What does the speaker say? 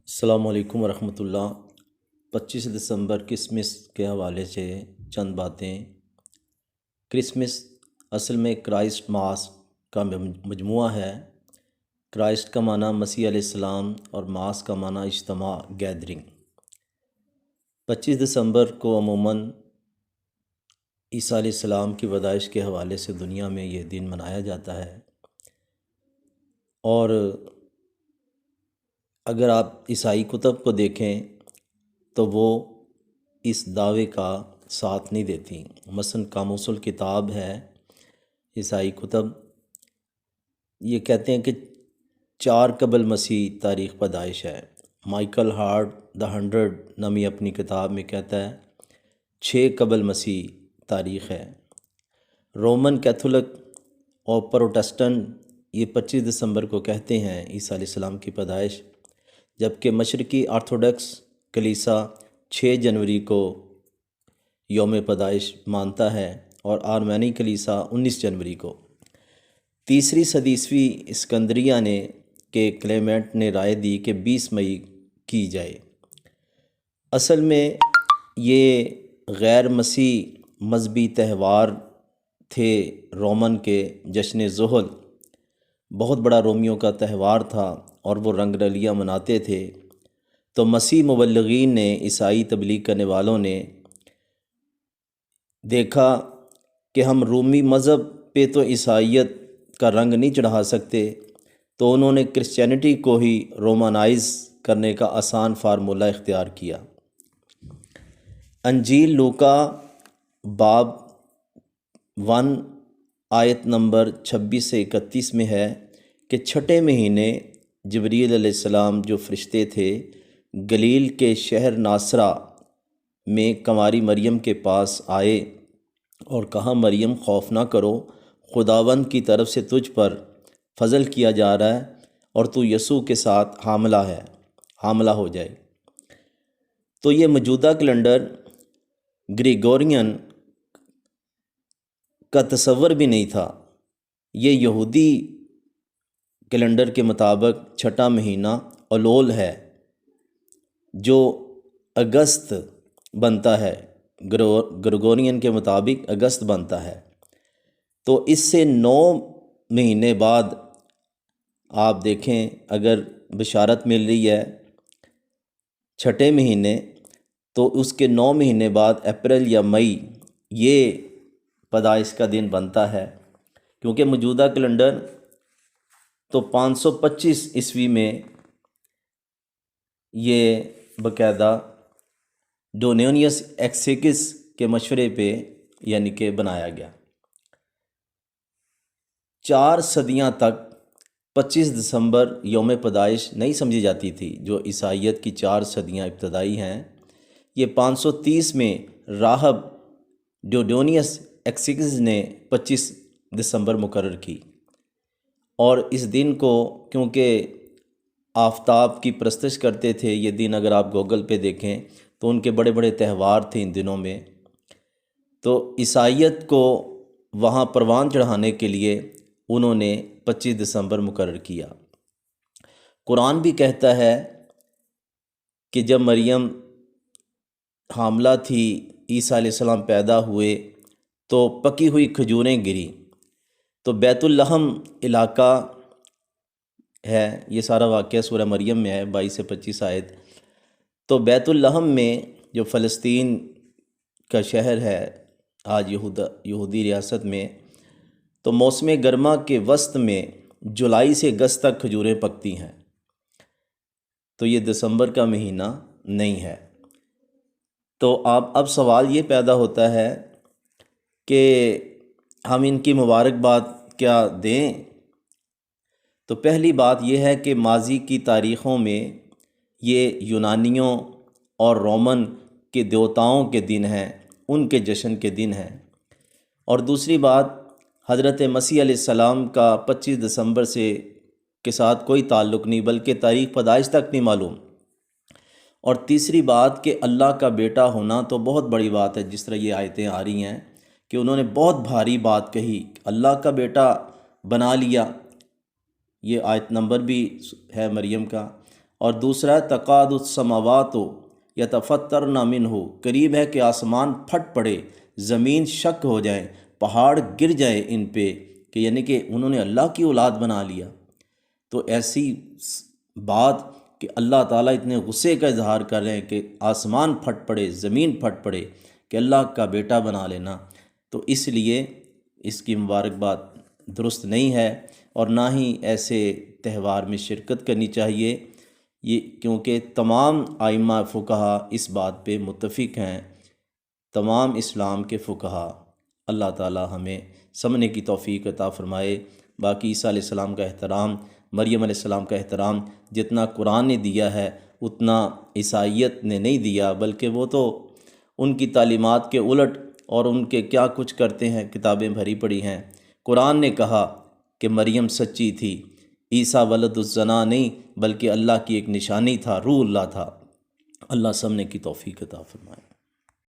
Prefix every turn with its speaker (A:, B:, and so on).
A: السلام علیکم ورحمۃ اللہ۔ 25 دسمبر کرسمس کے حوالے سے چند باتیں۔ کرسمس اصل میں کرائسٹ ماس کا مجموعہ ہے۔ کرائسٹ کا معنی مسیح علیہ السلام اور ماس کا معنی اجتماع، گیدرنگ۔ 25 دسمبر کو عموماً عیسیٰ علیہ السلام کی پیدائش کے حوالے سے دنیا میں یہ دن منایا جاتا ہے، اور اگر آپ عیسائی کتب کو دیکھیں تو وہ اس دعوے کا ساتھ نہیں دیتی۔ مثلاً قاموس الکتاب ہے، عیسائی کتب یہ کہتے ہیں کہ 4 قبل مسیح تاریخ پیدائش ہے۔ مائیکل ہارٹ دا 100 نامی اپنی کتاب میں کہتا ہے 6 قبل مسیح تاریخ ہے۔ رومن کیتھولک اور پروٹسٹنٹ یہ 25 دسمبر کو کہتے ہیں عیسیٰ علیہ السلام کی پیدائش، جبکہ مشرقی آرتھوڈکس کلیسا 6 جنوری کو یوم پیدائش مانتا ہے، اور آرمینی کلیسا 19 جنوری کو۔ 3 صدی عیسوی اسکندریہ نے کے کلیمنٹ نے رائے دی کہ 20 مئی کی جائے۔ اصل میں یہ غیر مسیح مذہبی تہوار تھے رومن کے۔ جشن زحل بہت بڑا رومیوں کا تہوار تھا اور وہ رنگ رلیاں مناتے تھے۔ تو مسیح مبلغین نے، عیسائی تبلیغ کرنے والوں نے دیکھا کہ ہم رومی مذہب پہ تو عیسائیت کا رنگ نہیں چڑھا سکتے، تو انہوں نے کرسچینٹی کو ہی رومانائز کرنے کا آسان فارمولہ اختیار کیا۔ انجیل لوکا باب 1 آیت نمبر 26 سے 31 میں ہے کہ 6 مہینے جبریل علیہ السلام جو فرشتے تھے گلیل کے شہر ناصرہ میں کنواری مریم کے پاس آئے اور کہا، مریم خوف نہ کرو، خداوند کی طرف سے تجھ پر فضل کیا جا رہا ہے اور تو یسوع کے ساتھ حاملہ ہو جائے۔ تو یہ موجودہ کیلنڈر گریگورین کا تصور بھی نہیں تھا۔ یہ یہودی کیلنڈر کے مطابق 6واں مہینہ اولول ہے، جو اگست بنتا ہے، گریگورین کے مطابق اگست بنتا ہے۔ تو اس سے 9 مہینے بعد آپ دیکھیں، اگر بشارت مل رہی ہے 6 مہینے، تو اس کے 9 مہینے بعد اپریل یا مئی یہ پیدائش کا دن بنتا ہے، کیونکہ موجودہ کیلنڈر تو 525 عیسوی میں یہ باقاعدہ ڈونینیس ایکسیکس کے مشورے پہ یعنی کہ بنایا گیا۔ 4 صدیاں تک 25 دسمبر یوم پیدائش نہیں سمجھی جاتی تھی۔ جو عیسائیت کی 4 صدیاں ابتدائی ہیں، یہ 530 میں راہب ڈونینیس ایکسیکس نے 25 دسمبر مقرر کی، اور اس دن کو کیونکہ آفتاب کی پرستش کرتے تھے، یہ دن اگر آپ گوگل پہ دیکھیں تو ان کے بڑے بڑے تہوار تھے ان دنوں میں، تو عیسائیت کو وہاں پروان چڑھانے کے لیے انہوں نے 25 دسمبر مقرر کیا۔ قرآن بھی کہتا ہے کہ جب مریم حاملہ تھی، عیسیٰ علیہ السلام پیدا ہوئے تو پکی ہوئی کھجوریں گری۔ تو بیت الحم علاقہ ہے، یہ سارا واقعہ سورہ مریم میں ہے، 22 سے 25 آیت۔ تو بیت الحم میں جو فلسطین کا شہر ہے آج یہودی ریاست میں، تو موسم گرما کے وسط میں جولائی سے اگست تک کھجوریں پکتی ہیں، تو یہ دسمبر کا مہینہ نہیں ہے۔ تو اب سوال یہ پیدا ہوتا ہے کہ ہم ان کی مبارکباد کیا دیں؟ تو پہلی بات یہ ہے کہ ماضی کی تاریخوں میں یہ یونانیوں اور رومن کے دیوتاؤں کے دن ہیں، ان کے جشن کے دن ہیں۔ اور دوسری بات، حضرت مسیح علیہ السلام کا 25 دسمبر کے ساتھ کوئی تعلق نہیں، بلکہ تاریخ پیدائش تک نہیں معلوم۔ اور تیسری بات کہ اللہ کا بیٹا ہونا تو بہت بڑی بات ہے، جس طرح یہ آیتیں آ رہی ہیں کہ انہوں نے بہت بھاری بات کہی، اللہ کا بیٹا بنا لیا۔ یہ آیت نمبر بھی ہے مریم کا، اور دوسرا ہے تقاد السماوات یتفطرن منہ، قریب ہے کہ آسمان پھٹ پڑے، زمین شک ہو جائیں، پہاڑ گر جائیں ان پہ، کہ یعنی کہ انہوں نے اللہ کی اولاد بنا لیا۔ تو ایسی بات کہ اللہ تعالیٰ اتنے غصے کا اظہار کر رہے ہیں کہ آسمان پھٹ پڑے، زمین پھٹ پڑے، کہ اللہ کا بیٹا بنا لینا، تو اس لیے اس کی مبارکباد درست نہیں ہے، اور نہ ہی ایسے تہوار میں شرکت کرنی چاہیے، یہ کیونکہ تمام ائمہ فقہا اس بات پہ متفق ہیں، تمام اسلام کے فقہا۔ اللہ تعالی ہمیں سمجھنے کی توفیق عطا فرمائے۔ باقی عیسیٰ علیہ السلام کا احترام، مریم علیہ السلام کا احترام جتنا قرآن نے دیا ہے اتنا عیسائیت نے نہیں دیا، بلکہ وہ تو ان کی تعلیمات کے الٹ اور ان کے کیا کچھ کرتے ہیں، کتابیں بھری پڑی ہیں۔ قرآن نے کہا کہ مریم سچی تھی، عیسیٰ ولد الزنا نہیں بلکہ اللہ کی ایک نشانی تھا، روح اللہ تھا۔ اللہ سمجھنے کی توفیق عطا فرمائے۔